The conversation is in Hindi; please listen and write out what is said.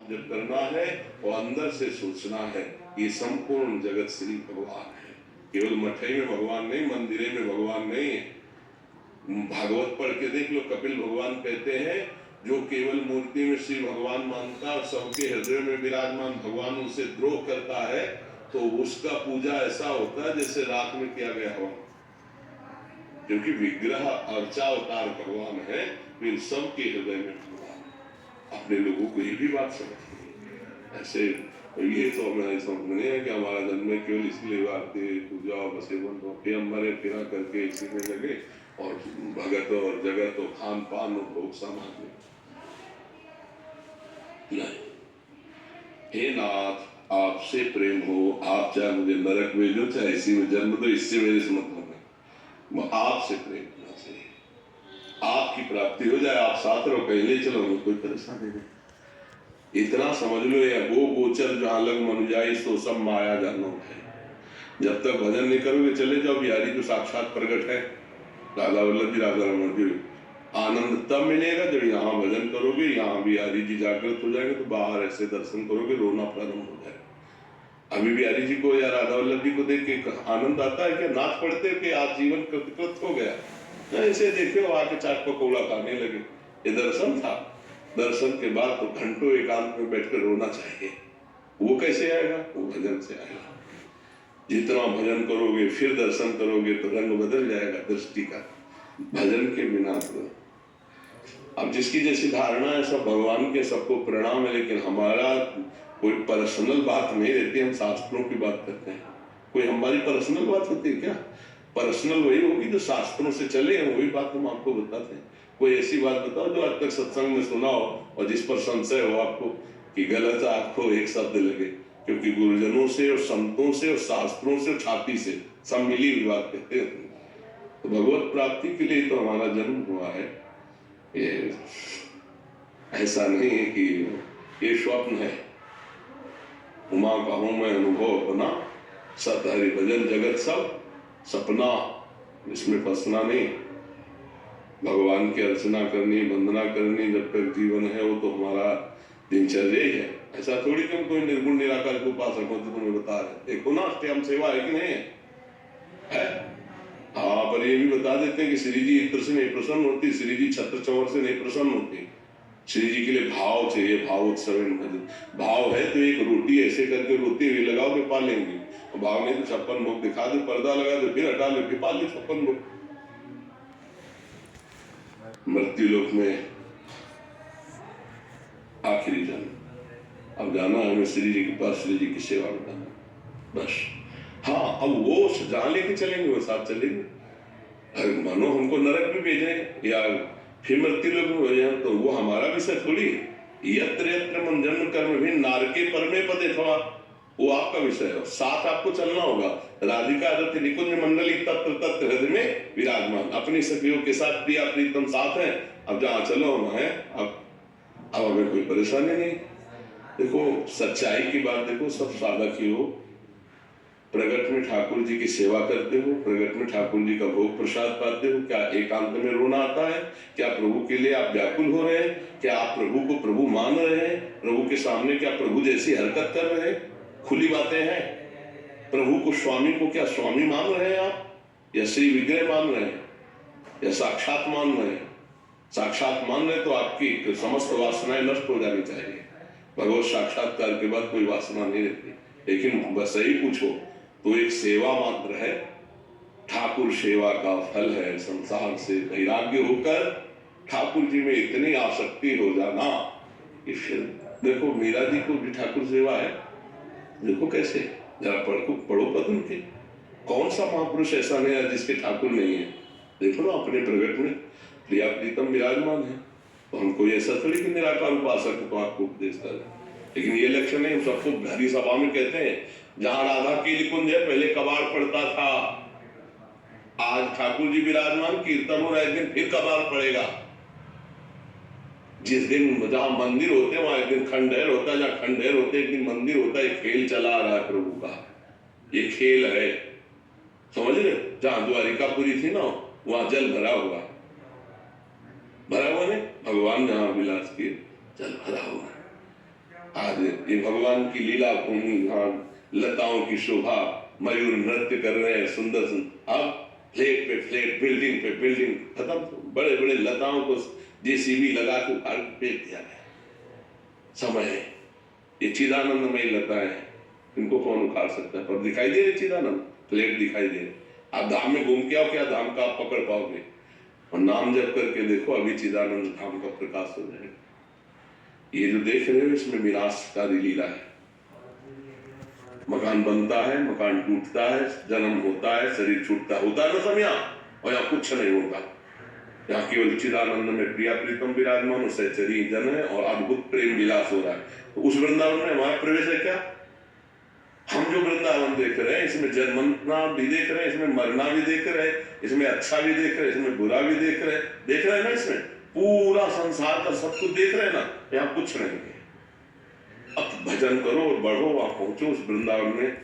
जब करना है वो अंदर से सोचना है, ये संपूर्ण जगत श्री भगवान है। केवल मठई में भगवान नहीं, मंदिरे में भगवान नहीं है। भागवत पढ़ के देख लो, कपिल भगवान कहते हैं जो केवल मूर्ति में श्री भगवान मानता और सबके हृदय में विराजमान भगवान उनसे द्रोह करता है तो उसका पूजा ऐसा होता है जैसे रात में किया गया हवन। क्योंकि विग्रह अर्चावतार भगवान है, फिर सबके हृदय में भगवान। अपने लोगों को ये भी बात समझ ऐसे ये तो हमें समझ नहीं है कि हमारा जन्म केवल इसलिए आरती पूजा और सेवन फिर हमारे फिरा करके इसी में लगे और भगत और जगत और खान पान और भोग सामग्री नहीं। हे नाथ, आपसे प्रेम हो, आप चाहे मुझे नरक भेजो चाहे इसी में जन्म दो, इससे मेरे से मतलब नहीं। आपसे प्रेम करना चाहिए, आपकी प्राप्ति हो जाए, आप साथ रहो, पहले चलो, कोई परेशानी नहीं। इतना समझ लो, या वो गोचर जहां लग मनुजाई सो सब माया जानो है। जब तक भजन नहीं करोगे चले जाओ, बिहारी जो साक्षात प्रकट है, राधा वल्लभ जी, राधा रमन जी। आनंद तब मिलेगा जब यहाँ भजन करोगे, यहाँ बिहारी जी जागृत हो जाएंगे तो बाहर ऐसे दर्शन करोगे रोना प्रारंभ हो जाएगा। अभी बिहारी जी को या राधा वल्लभ जी को देख के आनंद आता है क्या? नाच पड़ते कि आज जीवन कृतकृत हो गया, ऐसे देखे आके चाट पकौड़ा खाने लगे। ये दर्शन था, दर्शन के बाद तो घंटों एकांत में बैठकर रोना चाहिए। वो कैसे आएगा? वो भजन से आएगा। जितना भजन करोगे फिर दर्शन करोगे तो रंग बदल जाएगा दृष्टि का, भजन के बिना तो। अब जिसकी जैसी धारणा है सब भगवान के सबको प्रणाम है, लेकिन हमारा कोई पर्सनल बात नहीं रहती, हम शास्त्रों की बात करते हैं। कोई हमारी पर्सनल बात होती है क्या? पर्सनल वही होगी जो शास्त्रों से चले, वही बात हम आपको बताते हैं। कोई ऐसी बात बताओ जो आज तक सत्संग में सुना हो और जिस पर संशय हो आपको कि गलत आपको एक शब्द लगे, क्योंकि गुरुजनों से और संतों से और शास्त्रों से और छाती से सब मिली हुई बात कहते हैं। तो भगवत प्राप्ति के लिए तो हमारा जन्म हुआ है। ये ऐसा नहीं है कि ये स्वप्न है। उमा कहूं मैं अनुभव अपना, सत हरि भजन जगत सब सपना, इसमें फंसना नहीं। भगवान की अर्चना करनी, वंदना करनी, जब तक जीवन है वो तो हमारा दिनचर्या ही है। ऐसा थोड़ी कि हम कोई निर्गुण निराकार को पा सको, तो तुम्हें बता रहे देखो ना, अष्टयाम सेवा है कि नहीं है? हाँ, पर ये भी बता देते हैं कि श्री जी इत्र से नहीं प्रसन्न होती, श्री जी छत्र चौर से नहीं प्रसन्न होती। श्री जी के लिए भाव चाहिए, भावोत्सव भजन। भाव है तो एक रोटी ऐसे करके रोटी हुई लगाओगे पा लेंगे, और भाव नहीं तो 56 भोग दिखा दो, पर्दा लगा दो, फिर हटा लो, फिर पा लो 56 भोग। मृत्यु लोक में आखिरी जन्म, अब जाना है हमें श्री जी के पास, श्री जी की सेवा में जाना बस। हाँ, अब वो जहां लेके चलेंगे वो साथ चलेंगे। मानो हमको नरक में भेजे या फिर मृत्यु लोक में भेजे, तो वो हमारा विषय थोड़ी है। यत्र यत्र मन जन्म कर्म भी नारके परमे पदे थवा, वो आपका विषय है, साथ आपको चलना होगा। राधिका रति निकुंज मंडली तत्र तत्र हृदय में विराजमान, अपनी सखियों के साथ प्रिया प्रीतम साथ है। अब जहाँ चलो हम है, अब हमें कोई परेशानी नहीं। देखो सच्चाई की बात देखो, सब साधक ही हो, प्रगट में ठाकुर जी की सेवा करते हो, प्रगट में ठाकुर जी का भोग प्रसाद पाते हो, क्या एकांत में रोना आता है? क्या प्रभु के लिए आप व्याकुल हो रहे हैं? क्या आप प्रभु को प्रभु मान रहे हैं? प्रभु के सामने क्या प्रभु जैसी हरकत कर रहे हैं? खुली बातें हैं। प्रभु को स्वामी को क्या स्वामी मान रहे हैं आप, या श्री विग्रह मान रहे हैं, या साक्षात मान रहे हैं? साक्षात मान रहे तो आपकी समस्त वासनाएं नष्ट हो जानी चाहिए। भगवत साक्षात्कार के बाद कोई वासना नहीं रहती। लेकिन बस सही पूछो तो एक सेवा मात्र है, ठाकुर सेवा का फल है। संसार से वैराग्य होकर ठाकुर जी में इतनी आसक्ति हो जाना कि फिर देखो मीरा जी को भी ठाकुर सेवा है, देखो कैसे, जरा पढ़ो पद उनके। कौन सा महापुरुष ऐसा नहीं है जिसके ठाकुर नहीं है? देखो ना, अपने प्रगट में प्रिया प्रीतम विराजमान है। तो हम कोई ऐसा थोड़ी कि निराकार उपासक तो आपको उपदेश कर, लेकिन ये लक्षण नहीं। सबको हरी सभा में कहते हैं जहां राधा की निकुंज है पहले कबाड़ पड़ता था, आज ठाकुर जी विराजमान, कीर्तन हो रहा है, एक दिन फिर कबाड़ पड़ेगा। जिस दिन जहां मंदिर होते वहां एक दिन खंडहर होता है, जहां खंडहर होते एक दिन मंदिर होता है। खेल चला आ रहा है प्रभु का, ये खेल है, समझ रहे? जहां द्वारिकापुरी थी ना वहां जल भरा हुआ ने भगवान जहां विलास किए जल भरा हुआ है। आज ये भगवान की लीला भूमि, वहां लताओं की शोभा, मयूर नृत्य कर रहे हैं सुंदर सुंदर। अब फ्लैट पे फ्लैट, बिल्डिंग पे बिल्डिंग, खत्म। बड़े बड़े लताओं को जेसीबी लगा के उखाड़ के फेंक दिया गया। समय है, ये चिदानंदमयी लताएं हैं, इनको कौन उखाड़ सकता है? पर दिखाई दे रहे चिदानंद, फ्लैट दिखाई दे रहे। आप धाम में घूम के आओ, क्या धाम का आप पकड़ पाओगे? और नाम जप करके देखो, अभी चिदानंद धाम का प्रकाश हो जाएगा। ये जो देख रहे हो, इसमें विनाशकारी लीला है। मकान बनता है, मकान टूटता है, जन्म होता है, शरीर छूटता होता है ना सब यहाँ, और यहाँ कुछ नहीं होता। यहाँ केवल चिदानंद में प्रिया प्रीतम विराजमान, उससे चरी जन है और अद्भुत प्रेम विलास हो रहा है। तो उस वृंदावन में हमारा प्रवेश है क्या? हम जो वृंदावन देख रहे हैं, इसमें जन्मना भी देख रहे हैं, इसमें मरना भी देख रहे हैं, इसमें अच्छा भी देख रहे हैं, इसमें बुरा भी देख रहे हैं ना। इसमें पूरा संसार का सब कुछ देख रहे हैं ना। यहाँ कुछ नहीं है। अब भजन करो और बढ़ो, वहां पहुंचो उस वृंदावन में